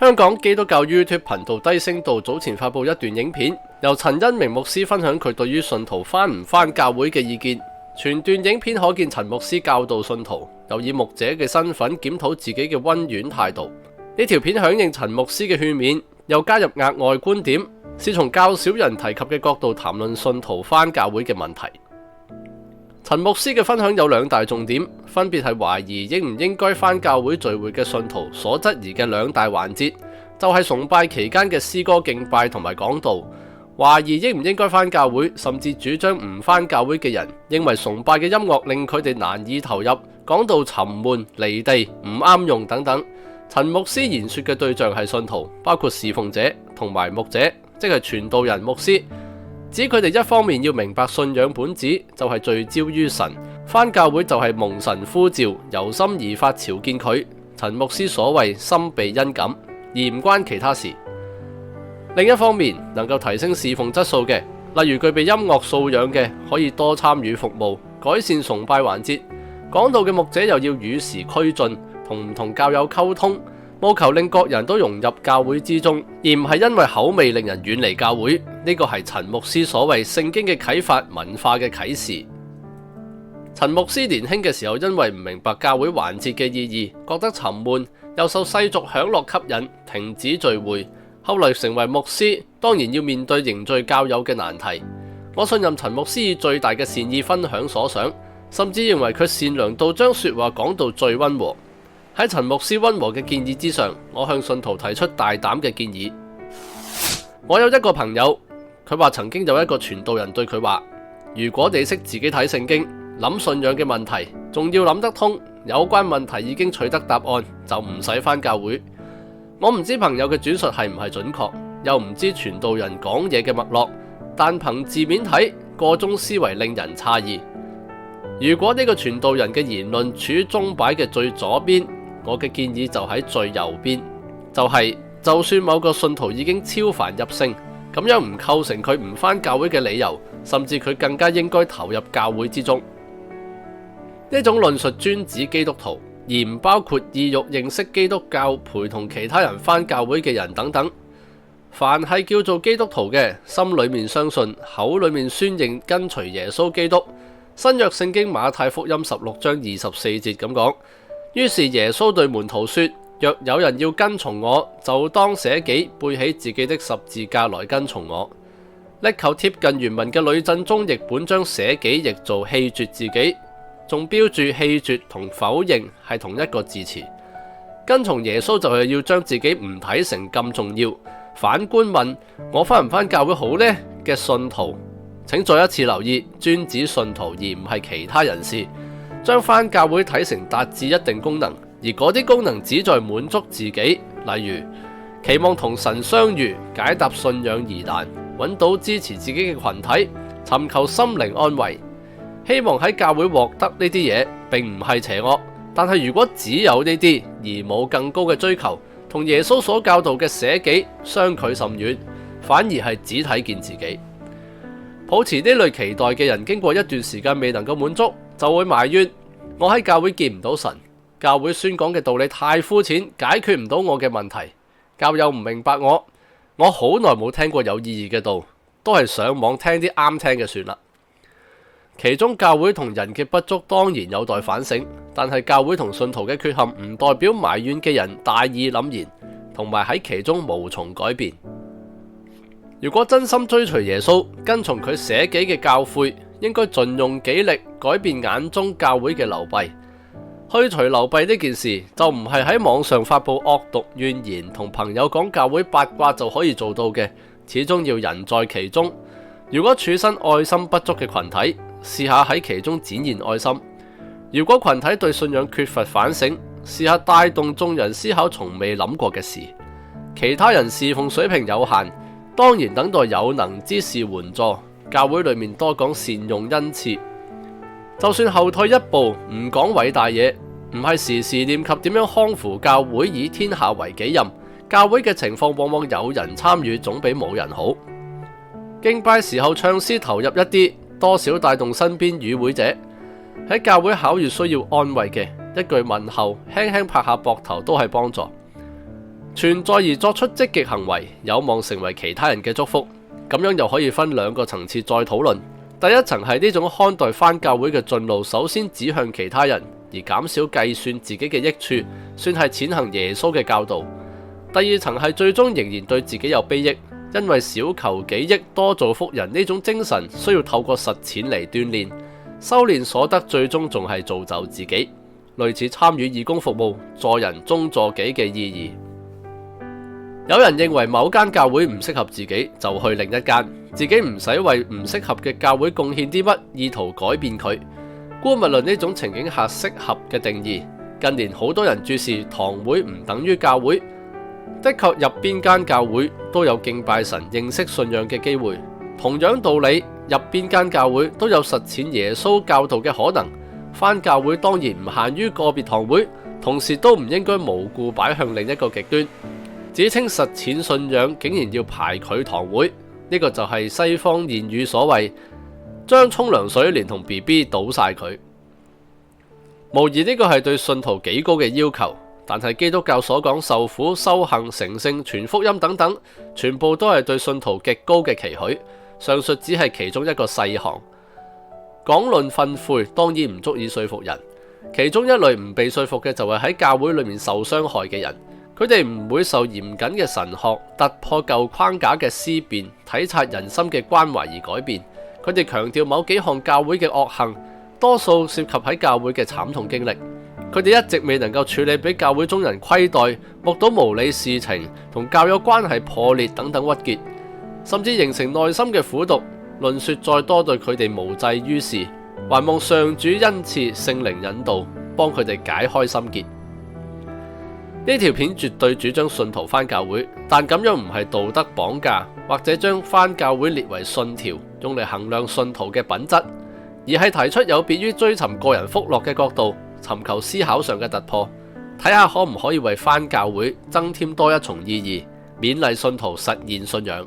香港基督教 YouTube 頻道低聲道早前發布一段影片，由陳恩明牧師分享佢對於信徒返唔返教會嘅意見。全段影片可見陳牧師教導信徒，又以牧者嘅身份檢討自己嘅溫婉態度。呢條片響應陳牧師嘅勸勉，又加入額外觀點，是從較少人提及嘅角度談論信徒返教會嘅問題。陳牧師嘅分享有兩大重點，分別係懷疑應唔應該返教會聚會嘅信徒所質疑嘅兩大環節，就係崇拜期間嘅詩歌敬拜同埋講道；懷疑應唔應該返教會，甚至主張唔返教會嘅人，認為崇拜嘅音樂令佢哋難以投入，講道沉悶離地，唔啱用等等。陳牧師言說嘅對象係信徒，包括侍奉者同埋牧者，即係傳道人、牧師。指佢哋一方面要明白信仰本質就係聚焦於神，返教會就係蒙神呼召，由心而發朝見佢。陳牧師所謂心備恩感，而唔關其他事。另一方面，能夠提升侍奉質素嘅，例如具備音樂素養嘅，可以多參與服務，改善崇拜環節。講道嘅牧者又要與時俱進，同唔同教友溝通，務求令各人都融入教會之中，而唔係因為口味令人遠離教會。呢個係陳牧師所謂聖經嘅啟發、文化嘅啟示。陳牧師年輕嘅時候，因為唔明白教會環節嘅意義，覺得沉悶，又受世俗享樂吸引，停止聚會。後來成為牧師，當然要面對凝聚教友嘅難題。我信任陳牧師以最大嘅善意分享所想，甚至認為佢善良到將說話講到最溫和。喺陳牧師溫和嘅建議之上，我向信徒提出大膽嘅建議。我有一個朋友，佢話曾經有一個傳道人對佢話：如果你識自己睇聖經，諗信仰嘅問題，仲要諗得通，有關問題已經取得答案，就唔使返教會。我唔知朋友嘅轉述係唔係準確，又唔知傳道人講嘢嘅脈絡，但憑字面睇，個中思維令人詫異。如果呢個傳道人嘅言論處於鐘擺嘅最左邊，我嘅建議就喺最右邊，就算某個信徒已經超凡入聖，咁樣唔構成佢唔返教會嘅理由，甚至佢更加應該投入教會之中。呢種論述專指基督徒，而唔包括意欲認識基督教、陪同其他人返教會嘅人等等。凡係叫做基督徒嘅，心裏面相信，口裏面宣認跟隨耶穌基督。新約聖經馬太福音16章24節咁講，於是耶穌對門徒說：若有人要跟從我，就當捨己，背起自己的十字架來跟從我。力求貼近原文嘅呂振中譯本將捨己譯做棄絕自己，仲標注棄絕同否認係同一個字詞。跟從耶穌就係要將自己唔睇成咁重要。反觀問我返唔返教會好呢嘅信徒，請再一次留意，專指信徒而唔係其他人士，將返教會睇成達至一定功能，而嗰啲功能只在滿足自己，例如期望同神相遇、解答信仰疑難、揾到支持自己嘅群體、尋求心靈安慰。希望喺教會獲得呢啲嘢，並唔係邪惡，但係如果只有呢啲而冇更高嘅追求，同耶穌所教導嘅捨己相距甚遠，反而係只睇見自己。抱持呢類期待嘅人，經過一段時間未能夠滿足，就會埋怨我喺教會見唔到神，教會宣講嘅道理太膚淺，解決唔到我嘅問題，教友唔明白我好耐冇聽過有意義嘅道，都係上網聽啲啱聽嘅算啦。其中教會同人嘅不足當然有待反省，但係教會同信徒嘅缺陷唔代表埋怨嘅人大義凜然，同埋喺其中無從改變。如果真心追隨耶穌，跟從佢捨己嘅教誨，應該盡用己力改變眼中教會嘅流弊。去除流弊呢件事，就唔係喺網上發布惡毒怨言，同朋友講教會八卦就可以做到嘅，始終要人在其中。如果處身愛心不足嘅群體，試下喺其中展現愛心；如果群體對信仰缺乏反省，試下帶動眾人思考從未諗過嘅事。其他人侍奉水平有限，當然等待有能之士援助。教會裏面多講善用恩賜，就算後退一步，唔講偉大嘢，唔係時時念及點樣康扶教會，以天下為己任。教會嘅情況往往有人參與，總比冇人好。敬拜時候唱詩投入一啲，多少帶動身邊與會者。喺教會考驗需要安慰嘅，一句問候，輕輕拍下膊頭都係幫助。存在而作出積極行為，有望成為其他人嘅祝福。咁樣又可以分兩個層次再討論。第一層係呢種看待返教會嘅進路，首先指向其他人，而減少計算自己嘅益處，算係踐行耶穌嘅教導。第二層係最終仍然對自己有裨益，因為少求己益，多造福人呢種精神，需要透過實踐嚟鍛煉，修煉所得，最終仲係造就自己，類似參與義工服務，助人終助己嘅意義。有人認為某間教會唔適合自己，就去另一間，自己唔使為唔適合嘅教會貢獻啲乜，意圖改變佢。姑勿論呢種情景下適合嘅定義，近年好多人注視堂會唔等於教會，的確入邊間教會都有敬拜神、認識信仰嘅機會。同樣道理，入邊間教會都有實踐耶穌教導嘅可能。返教會當然唔限於個別堂會，同時都唔應該無故擺向另一個極端。只稱實踐信仰，竟然要排拒堂會，呢個就係西方諺語所謂將沖涼水連同 BB 倒晒佢。無疑呢個係對信徒幾高嘅要求，但係基督教所講受苦、修行、成聖、傳福音等等，全部都係對信徒極高嘅期許。上述只係其中一個細項。講論訓誨當然唔足以說服人，其中一類唔被說服嘅就係喺教會裏面受傷害嘅人。佢哋唔會受嚴謹嘅神學突破舊框架嘅思辨、體察人心嘅關懷而改變。佢哋強調某幾項教會嘅惡行，多數涉及喺教會嘅慘痛經歷。佢哋一直未能夠處理俾教會中人虧待、目睹無理事情、同教友關係破裂等等鬱結，甚至形成內心嘅苦毒。論說再多對佢哋無濟於事，還望上主恩賜聖靈引導，幫佢哋解開心結。呢條片絕對主張信徒返教會，但咁樣唔係道德綁架，或者將返教會列為信條，用嚟衡量信徒嘅品質，而係提出有別於追尋個人福樂嘅角度，尋求思考上嘅突破，睇下可唔可以為返教會增添多一重意義，勉勵信徒實現信仰。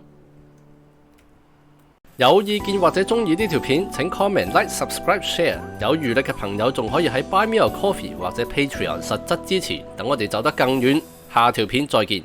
有意見或者中意呢條片，請 comment、like、subscribe、share。有餘力嘅朋友仲可以喺 Buy Me a Coffee 或者 Patreon 實質支持，等我哋走得更遠。下條片再見。